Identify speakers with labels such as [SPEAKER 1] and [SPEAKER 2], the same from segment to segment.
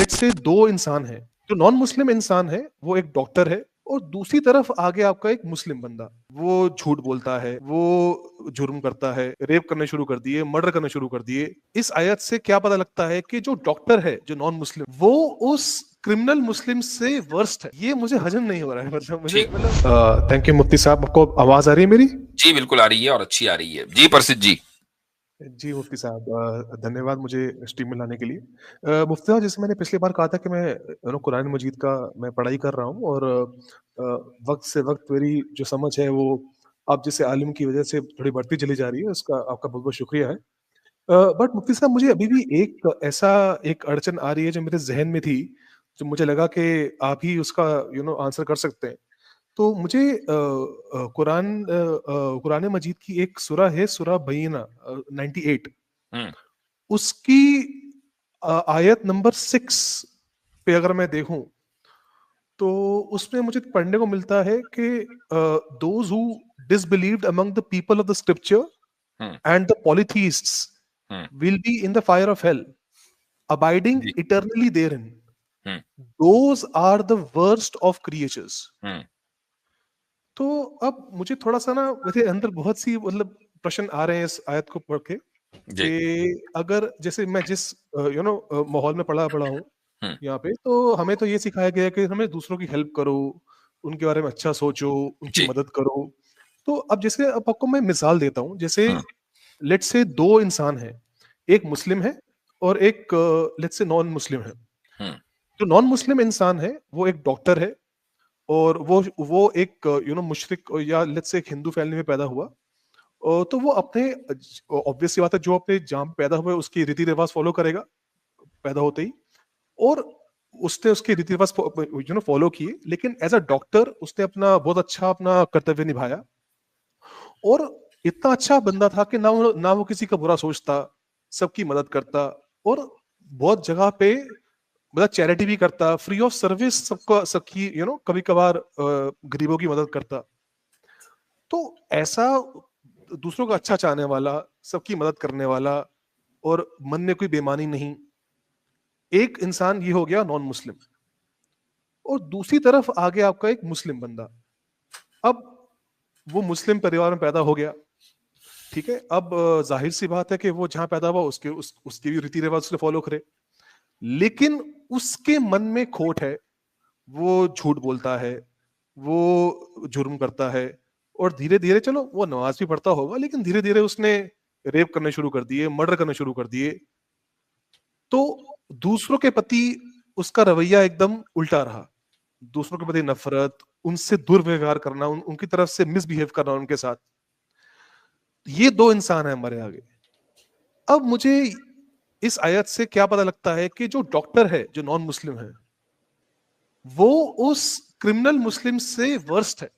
[SPEAKER 1] Late से दो इंसान हैं, जो नॉन मुस्लिम इंसान है वो एक डॉक्टर है और दूसरी तरफ आगे आपका एक मुस्लिम बंदा, वो झूठ बोलता है, वो जुर्म करता है, रेप करने शुरू कर दिए, मर्डर करने शुरू कर दिए। इस आयत से क्या पता लगता है कि जो डॉक्टर है, जो नॉन मुस्लिम, वो उस क्रिमिनल मुस्लिम से वर्स्ट है। ये मुझे हजम नहीं हो रहा है, मतलब मुझे थैंक यू मुफ्ती साहब। आपको आवाज आ रही है मेरी?
[SPEAKER 2] जी बिल्कुल आ रही है और अच्छी आ रही है। जी प्रसिद्ध जी।
[SPEAKER 1] जी मुफ्ती साहब, धन्यवाद मुझे स्ट्रीम में लाने के लिए। मुफ्ती साहब, जैसे मैंने पिछली बार कहा था कि मैं कुरान मजीद का मैं पढ़ाई कर रहा हूँ और वक्त से वक्त मेरी जो समझ है वो आप जैसे आलिम की वजह से थोड़ी बढ़ती चली जा रही है, उसका आपका बहुत बहुत शुक्रिया है। बट मुफ्ती साहब, मुझे अभी भी एक अड़चन आ रही है जो मेरे जहन में थी, जो मुझे लगा कि आप ही उसका आंसर कर सकते हैं। तो मुझे कुरान मजीद की एक सूरा है, सूरा बयीना 98, उसकी आयत नंबर 6 पे अगर मैं देखूं तो उसमें मुझे पढ़ने को मिलता है कि those who disbelieved among the people of the scripture and the polytheists will be in the fire of hell, abiding eternally therein. Those are the worst of creatures. तो अब मुझे थोड़ा सा ना मेरे अंदर बहुत सी मतलब प्रश्न आ रहे हैं इस आयत को पढ़ के कि अगर जैसे मैं जिस माहौल में पढ़ा हूँ यहाँ पे, तो हमें तो ये सिखाया गया है कि हमें दूसरों की हेल्प करो, उनके बारे में अच्छा सोचो, उनकी मदद करो। तो अब जैसे अब आपको मैं मिसाल देता हूँ, जैसे लेट्स से दो इंसान हैं, एक मुस्लिम है और एक लेट्स से नॉन मुस्लिम है। जो नॉन मुस्लिम इंसान है वो एक डॉक्टर है और वो एक मुशरिक या लेट्स से एक हिंदू फैमिली में पैदा हुआ। तो वो अपने ऑब्वियस सी बात है, जो अपने जहाँ पे पैदा हुआ है उसकी रीति रिवाज फॉलो करेगा पैदा होते ही, और उसने उसके रीति रिवाज फॉलो किए, लेकिन एज अ डॉक्टर उसने अपना बहुत अच्छा अपना कर्तव्य निभाया और इतना अच्छा बंदा था कि ना वो किसी का बुरा सोचता, सबकी मदद करता और बहुत जगह पे मतलब चैरिटी भी करता, फ्री ऑफ सर्विस सबकी कभी कभार गरीबों की मदद करता। तो ऐसा दूसरों का अच्छा चाहने वाला, सबकी मदद करने वाला और मन में कोई बेईमानी नहीं, एक इंसान ये हो गया नॉन मुस्लिम, और दूसरी तरफ आगे आपका एक मुस्लिम बंदा। अब वो मुस्लिम परिवार में पैदा हो गया, ठीक है, अब जाहिर सी बात है कि वो जहां पैदा हुआ उसके भी रीति रिवाज उसने फॉलो करे, लेकिन उसके मन में खोट है, वो झूठ बोलता है, वो जुर्म करता है और धीरे धीरे, चलो वो नमाज भी पढ़ता होगा, लेकिन धीरे धीरे उसने रेप करने शुरू कर दिए, मर्डर करने शुरू कर दिए। तो दूसरों के प्रति उसका रवैया एकदम उल्टा रहा, दूसरों के प्रति नफरत, उनसे दुर्व्यवहार करना, उनकी तरफ से मिसबिहेव करना उनके साथ। ये दो इंसान है हमारे आगे। अब मुझे इस आयत से क्या पता लगता है कि जो डॉक्टर है, जो नॉन मुस्लिम है, वो उस क्रिमिनल मुस्लिम से वर्स्ट है।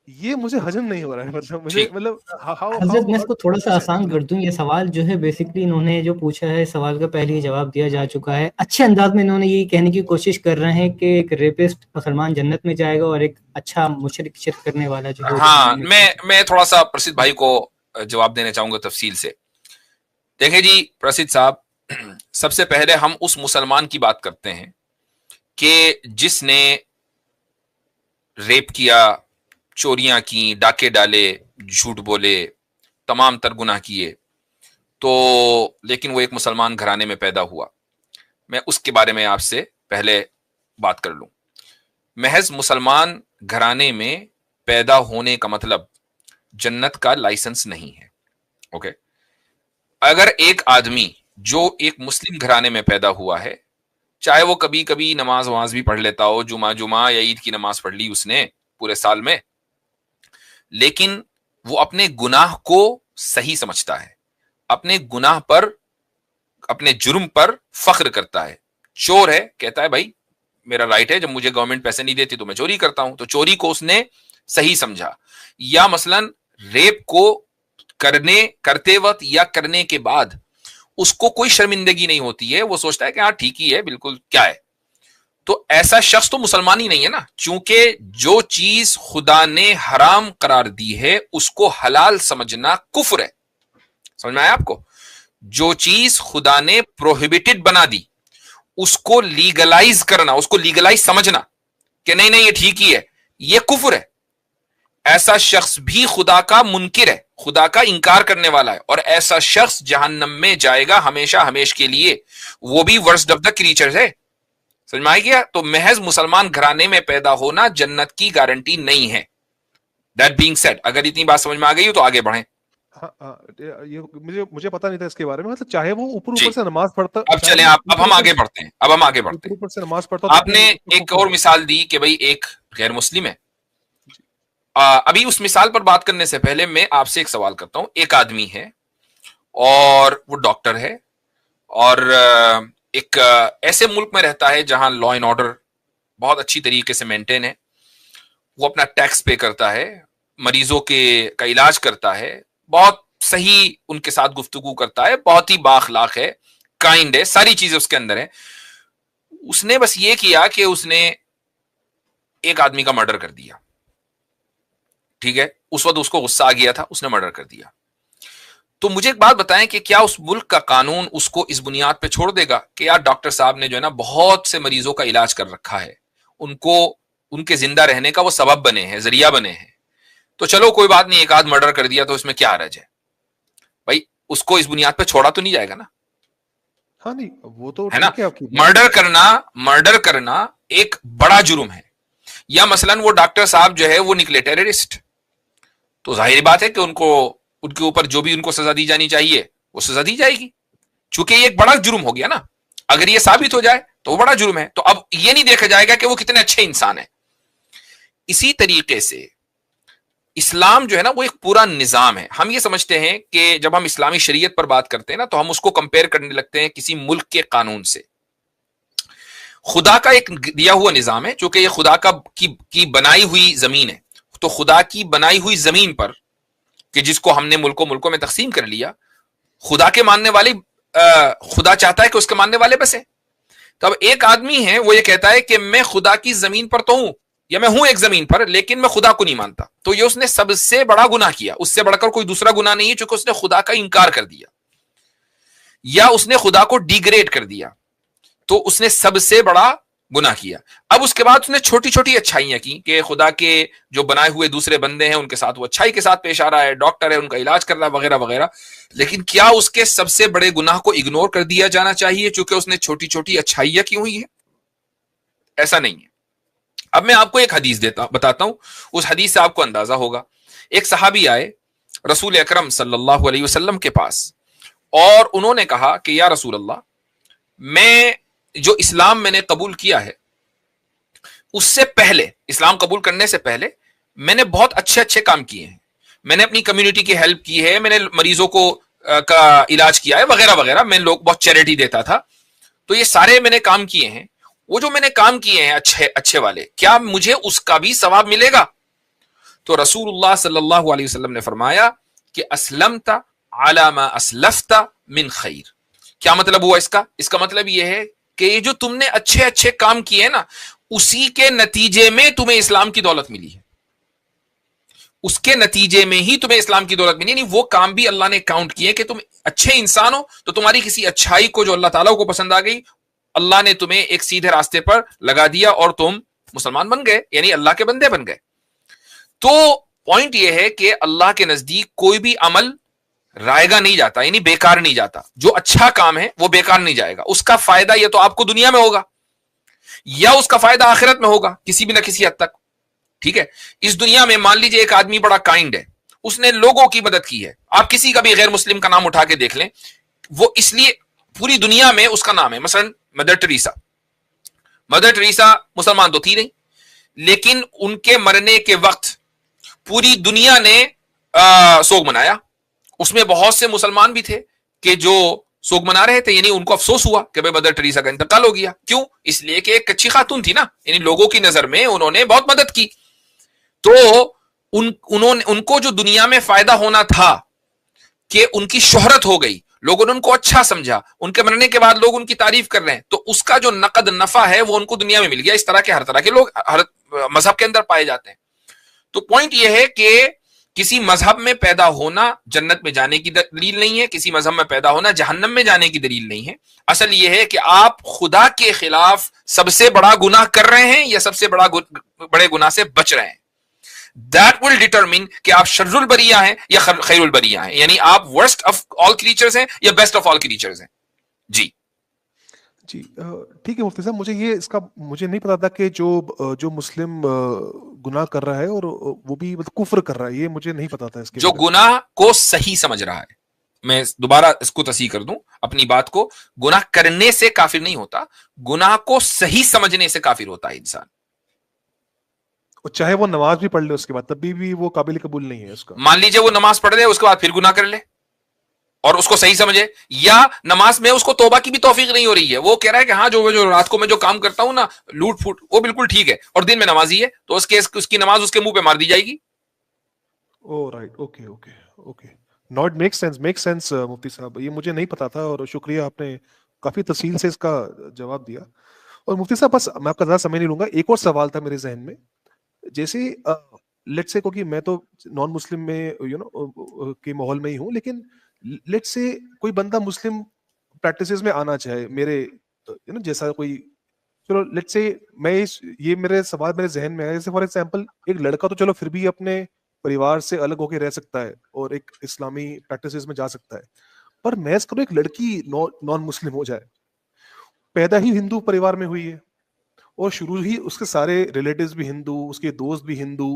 [SPEAKER 1] ये मुझे हजम नहीं हो रहा है, मतलब मुझे
[SPEAKER 3] हजरत मैं इसको थोड़ा सा आसान कर दूं। ये सवाल जो है बेसिकली इन्होंने जो पूछा है, सवाल का पहले ही जवाब दिया जा चुका है। अच्छे अंदाज में इन्होंने ये कहने की कोशिश कर रहे हैं कि एक रेपिस्ट मुसलमान जन्नत में जाएगा और एक अच्छा मुशरिक शिर्क करने वाला जो है।
[SPEAKER 2] हाँ, मैं थोड़ा सा प्रसिद्ध भाई को जवाब देना चाहूंगा तफसील से। देखें जी प्रसिद्ध साहब, सबसे पहले हम उस मुसलमान की बात करते हैं कि जिसने रेप किया, चोरियां की, डाके डाले, झूठ बोले, तमाम तर गुनाह किए, तो लेकिन वो एक मुसलमान घराने में पैदा हुआ। मैं उसके बारे में आपसे पहले बात कर लूं। महज मुसलमान घराने में पैदा होने का मतलब जन्नत का लाइसेंस नहीं है। ओके, अगर एक आदमी जो एक मुस्लिम घराने में पैदा हुआ है, चाहे वो कभी कभी नमाज वमाज भी पढ़ लेता हो, जुमा या ईद की नमाज पढ़ ली उसने पूरे साल में, लेकिन वो अपने गुनाह को सही समझता है, अपने गुनाह पर, अपने जुर्म पर फख्र करता है। चोर है, कहता है भाई मेरा राइट है, जब मुझे गवर्नमेंट पैसे नहीं देती तो मैं चोरी करता हूं, तो चोरी को उसने सही समझा। या मसलन रेप को करते वक्त या करने के बाद उसको कोई शर्मिंदगी नहीं होती है, वो सोचता है कि हाँ ठीक ही है, बिल्कुल क्या है। तो ऐसा शख्स तो मुसलमान ही नहीं है ना, क्योंकि जो चीज खुदा ने हराम करार दी है उसको हलाल समझना कुफ्र है। समझ में आया आपको? जो चीज खुदा ने प्रोहिबिटेड बना दी उसको लीगलाइज करना, उसको लीगलाइज समझना कि नहीं नहीं ये ठीक ही है, ये कुफ्र है। ऐसा शख्स भी खुदा का मुनकिर है, खुदा का इंकार करने वाला है, और ऐसा शख्स जहन्नम में जाएगा हमेशा हमेश के लिए, वो भी वर्स्ट ऑफ द क्रीचर्स है। समझ में आ गया? तो महज मुसलमान घराने में पैदा होना जन्नत की गारंटी नहीं है। दैट बीइंग सेड, अगर इतनी बात समझ में आ गई हो तो आगे बढ़ें।
[SPEAKER 1] ये मुझे पता नहीं था इसके बारे में, मतलब चाहे वो ऊपर से नमाज पढ़ता।
[SPEAKER 2] अब चलें, अब हम आगे बढ़ते हैं, अब हम आगे बढ़ते हैं।
[SPEAKER 1] ऊपर से नमाज पढ़ता,
[SPEAKER 2] आपने एक और मिसाल दी कि भाई एक गैर मुस्लिम है। अभी उस मिसाल पर बात करने से पहले मैं आपसे एक सवाल करता हूं। एक आदमी है और वो डॉक्टर है और एक ऐसे मुल्क में रहता है जहां लॉ एंड ऑर्डर बहुत अच्छी तरीके से मेंटेन है, वो अपना टैक्स पे करता है, मरीजों का इलाज करता है, बहुत सही उनके साथ गुफ्तगू करता है, बहुत ही बाखलाक है, काइंड है, सारी चीजें उसके अंदर है। उसने बस ये किया कि उसने एक आदमी का मर्डर कर दिया। ठीक है, उस वक्त उसको गुस्सा आ गया था, उसने मर्डर कर दिया। तो मुझे एक बात बताएं कि क्या उस मुल्क का कानून उसको इस बुनियाद पे छोड़ देगा कि यार डॉक्टर साहब ने जो है ना बहुत से मरीजों का इलाज कर रखा है, उनको उनके जिंदा रहने का वो सबब बने हैं, जरिया बने हैं, तो चलो कोई बात नहीं, एक आध मर्डर कर दिया तो इसमें क्या हर्ज है? भाई उसको इस बुनियाद पे छोड़ा तो नहीं जाएगा ना?
[SPEAKER 1] हाँ नहीं, वो तो
[SPEAKER 2] है ना। मर्डर करना एक बड़ा जुर्म है। या मसलन वो डॉक्टर साहब जो है वो निकले टेररिस्ट, तो जाहिर बात है कि उनके ऊपर जो भी उनको सजा दी जानी चाहिए वो सजा दी जाएगी, चूंकि ये एक बड़ा जुर्म हो गया ना। अगर ये साबित हो जाए तो वो बड़ा जुर्म है। तो अब ये नहीं देखा जाएगा कि वो कितने अच्छे इंसान है। इसी तरीके से इस्लाम जो है ना वो एक पूरा निजाम है। हम ये समझते हैं कि जब हम इस्लामी शरीयत पर बात करते हैं ना तो हम उसको कंपेयर करने लगते हैं किसी मुल्क के कानून से। खुदा का एक दिया हुआ निजाम है, चूंकि ये खुदा की बनाई हुई जमीन है, तो खुदा की बनाई हुई जमीन पर कि जिसको हमने मुल्कों में तकसीम कर लिया, खुदा के मानने वाले खुदा चाहता है कि उसके मानने वाले बसे। तो अब एक आदमी है वो ये कहता है कि मैं खुदा की जमीन पर तो हूं, या मैं हूं एक जमीन पर, लेकिन मैं खुदा को नहीं मानता, तो ये उसने सबसे बड़ा गुनाह किया। उससे बढ़कर कोई दूसरा गुनाह नहीं है, क्योंकि उसने खुदा का इंकार कर दिया या उसने खुदा को डिग्रेड कर दिया, तो उसने सबसे बड़ा गुनाह किया। अब उसके बाद उसने छोटी छोटी अच्छाइयां की कि खुदा के जो बनाए हुए दूसरे बंदे हैं उनके साथ वो अच्छाई के साथ पेश आ रहा है, डॉक्टर है, उनका इलाज कर रहा है, वगैरह वगैरह। लेकिन क्या उसके सबसे बड़े गुनाह को इग्नोर कर दिया जाना चाहिए चूंकि उसने छोटी छोटी अच्छाइयां की हुई है? ऐसा नहीं है। अब मैं आपको एक हदीस बताता हूं, उस हदीस से आपको अंदाजा होगा। एक सहाबी आए रसूल अकरम सल्लल्लाहु अलैहि वसल्लम के पास और उन्होंने कहा कि या रसूल अल्लाह, मैं जो इस्लाम मैंने कबूल किया है उससे पहले, इस्लाम कबूल करने से पहले मैंने बहुत अच्छे अच्छे काम किए हैं, मैंने अपनी कम्युनिटी की हेल्प की है, मैंने मरीजों को का इलाज किया है, वगैरह वगैरह, मैं लोग बहुत चैरिटी देता था, तो ये सारे मैंने काम किए हैं। वो जो मैंने काम किए हैं अच्छे अच्छे वाले, क्या मुझे उसका भी सवाब मिलेगा? तो रसूलुल्लाह सल्लल्लाहु अलैहि वसल्लम ने फरमाया कि अस्लमता अला मा अस्लफ्ता मिन खैर। क्या मतलब हुआ इसका? इसका मतलब यह है कि ये जो तुमने अच्छे अच्छे काम किए ना, उसी के नतीजे में तुम्हें इस्लाम की दौलत मिली है, उसके नतीजे में ही तुम्हें इस्लाम की दौलत मिली। यानी वो काम भी अल्लाह ने काउंट किए कि तुम अच्छे इंसान हो, तो तुम्हारी किसी अच्छाई को जो अल्लाह ताला को पसंद आ गई, अल्लाह ने तुम्हें एक सीधे रास्ते पर लगा दिया और तुम मुसलमान बन गए, यानी अल्लाह के बंदे बन गए। तो पॉइंट यह है कि अल्लाह के नजदीक कोई भी अमल रायगा नहीं जाता, यानी बेकार नहीं जाता। जो अच्छा काम है वो बेकार नहीं जाएगा, उसका फायदा या तो आपको दुनिया में होगा या उसका फायदा आखिरत में होगा किसी भी ना किसी हद तक। ठीक है, इस दुनिया में मान लीजिए एक आदमी बड़ा काइंड है, उसने लोगों की मदद की है, आप किसी का भी गैर मुस्लिम का नाम उठा के देख लें, वो इसलिए पूरी दुनिया में उसका नाम है, मसलन मदर टेरेसा। मदर टेरेसा मुसलमान तो थी नहीं, लेकिन उनके मरने के वक्त पूरी दुनिया ने सोग मनाया। उसमें बहुत से मुसलमान भी थे कि जो सोग मना रहे थे, यानी उनको अफसोस हुआ कि भाई मदर टेरेसा का इंतकाल हो गया। क्यों? इसलिए कि एक अच्छी खातून थी ना, यानी लोगों की नजर में उन्होंने बहुत मदद की। तो उनको जो दुनिया में फायदा होना था कि उनकी शोहरत हो गई, लोगों ने उनको अच्छा समझा, उनके मरने के बाद लोग उनकी तारीफ कर रहे हैं, तो उसका जो नकद नफा है वो उनको दुनिया में मिल गया। इस तरह के हर तरह के लोग हर मजहब के अंदर पाए जाते हैं। तो पॉइंट यह है कि کسی مذہب میں پیدا ہونا جنت میں جانے کی دلیل نہیں ہے, کسی مذہب میں پیدا ہونا جہنم میں جانے کی دلیل نہیں ہے. اصل یہ ہے کہ آپ خدا کے خلاف سب سے بڑا گناہ کر رہے ہیں یا سب سے بڑے گناہ سے بچ رہے ہیں. That will determine کہ آپ شر البریہ ہیں یا خیر البریہ ہیں, یعنی آپ worst of all creatures ہیں یا best of all creatures ہیں. جی
[SPEAKER 1] جی ٹھیک ہے مفتی صاحب, مجھے یہ اس کا مجھے نہیں پتا تھا کہ جو مسلم گناہ کر رہا ہے اور وہ بھی کفر کر رہا ہے, یہ مجھے نہیں پتا تھا. اس کے
[SPEAKER 2] جو گناہ کو صحیح سمجھ رہا ہے, میں دوبارہ اس کو تصحیح کر دوں اپنی بات کو, گناہ کرنے سے کافر نہیں ہوتا, گناہ کو صحیح سمجھنے سے کافر ہوتا ہے انسان.
[SPEAKER 1] چاہے وہ نماز بھی پڑھ لے اس کے بعد تب بھی وہ قابل قبول نہیں ہے اس کا.
[SPEAKER 2] مان لیجئے وہ نماز پڑھ لے اس کے بعد پھر گناہ کر لے اور اس کو صحیح سمجھے, یا نماز میں اس کو توبہ کی بھی توفیق نہیں ہو رہی ہے, وہ کہہ رہا ہے کہ ہاں جو رات کو میں جو کام کرتا ہوں نا لوٹ پھوٹ وہ بالکل ٹھیک ہے, اور دن میں نمازی ہے, تو اس کی نماز اس کے منہ پہ مار دی جائے گی.
[SPEAKER 1] All right, okay okay okay, not make sense مفتی صاحب, یہ مجھے نہیں پتا تھا اور شکریہ, آپ نے کافی تفصیل سے اس کا جواب دیا. اور مفتی صاحب بس میں آپ کا زیادہ سمجھ نہیں لوں گا, ایک اور سوال تھا میرے ذہن میں. جیسے لیٹ سے کیونکہ میں تو نان مسلم میں کے ماحول میں ہی ہوں, لیکن لیٹ سے کوئی بندہ مسلم پریکٹسز میں آنا چاہے میرے جیسا کوئی, چلو لیٹ سے میں یہ میرے سوال میرے ذہن میں ہے, جیسے فار ایگزامپل ایک لڑکا تو چلو پھر بھی اپنے پریوار سے الگ ہو کے رہ سکتا ہے اور ایک اسلامی پریکٹسز میں جا سکتا ہے, پر محض کرو ایک لڑکی نان مسلم ہو جائے, پیدا ہی ہندو پریوار میں ہوئی ہے اور شروع ہی اس کے سارے ریلیٹیوز بھی ہندو, اس کے دوست بھی ہندو,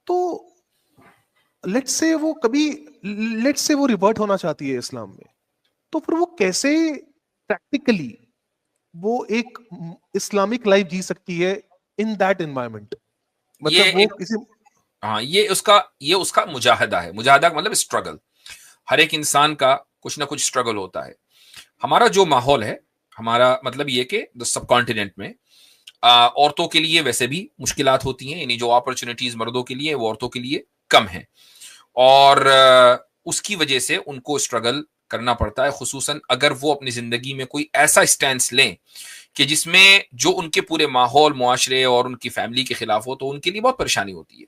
[SPEAKER 1] تو لیٹ سے وہ ریورٹ ہونا چاہتی ہے اسلام میں, تو پھر وہ کیسے پریکٹیکلی وہ ایک اسلامک لائف جی سکتی ہے ان دیٹ انوائرمنٹ؟ مطلب وہ کسی
[SPEAKER 2] ہاں یہ اس کا مجاہدہ ہے. مجاہدہ مطلب اسٹرگل. ہر ایک انسان کا کچھ نہ کچھ اسٹرگل ہوتا ہے. ہمارا جو ماحول ہے, ہمارا مطلب یہ کہ سب کانٹیننٹ میں عورتوں کے لیے ویسے بھی مشکلات ہوتی ہیں, یعنی جو اپرچونٹیز مردوں کے لیے وہ عورتوں کے لیے کم ہیں, اور اس کی وجہ سے ان کو اسٹرگل کرنا پڑتا ہے, خصوصاً اگر وہ اپنی زندگی میں کوئی ایسا اسٹینس لیں کہ جس میں جو ان کے پورے ماحول, معاشرے اور ان کی فیملی کے خلاف ہو, تو ان کے لیے بہت پریشانی ہوتی ہے.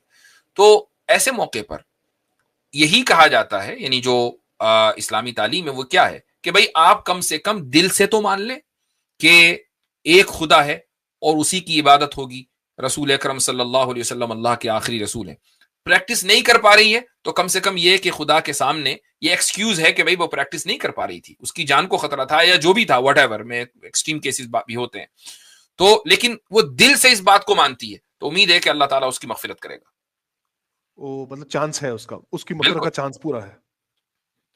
[SPEAKER 2] تو ایسے موقع پر یہی کہا جاتا ہے, یعنی جو اسلامی تعلیم ہے وہ کیا ہے کہ بھائی آپ کم سے کم دل سے تو مان لیں کہ ایک خدا ہے اور اسی کی عبادت ہوگی, رسول اکرم صلی اللہ علیہ وسلم اللہ کے آخری رسول ہیں. پریکٹس نہیں کر پا رہی ہے تو کم سے کم یہ کہ خدا کے سامنے یہ ایکسکیوز ہے کہ بھائی وہ پریکٹس نہیں کر پا رہی تھی, اس کی جان کو خطرہ تھا یا جو بھی تھا, واٹ ایور, میں ایکسٹریم کیسز بھی ہوتے ہیں, تو لیکن وہ دل سے اس بات کو مانتی ہے, تو امید ہے کہ اللہ تعالیٰ اس کی مغفرت کرے گا.
[SPEAKER 1] مطلب چانس ہے اس کی مغفرت کا چانس پورا ہے.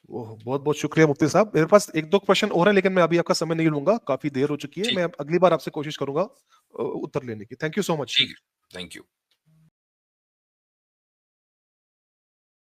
[SPEAKER 1] بہت بہت شکریہ مفتی صاحب. میرے پاس ایک دو کوشچن اور ہیں لیکن میں ابھی آپ کا سمے نہیں لوں گا, کافی دیر ہو چکی ہے, میں اگلی بار آپ سے کوشش کروں گا اتر لینے کی. Thank you so much.
[SPEAKER 2] Thank you.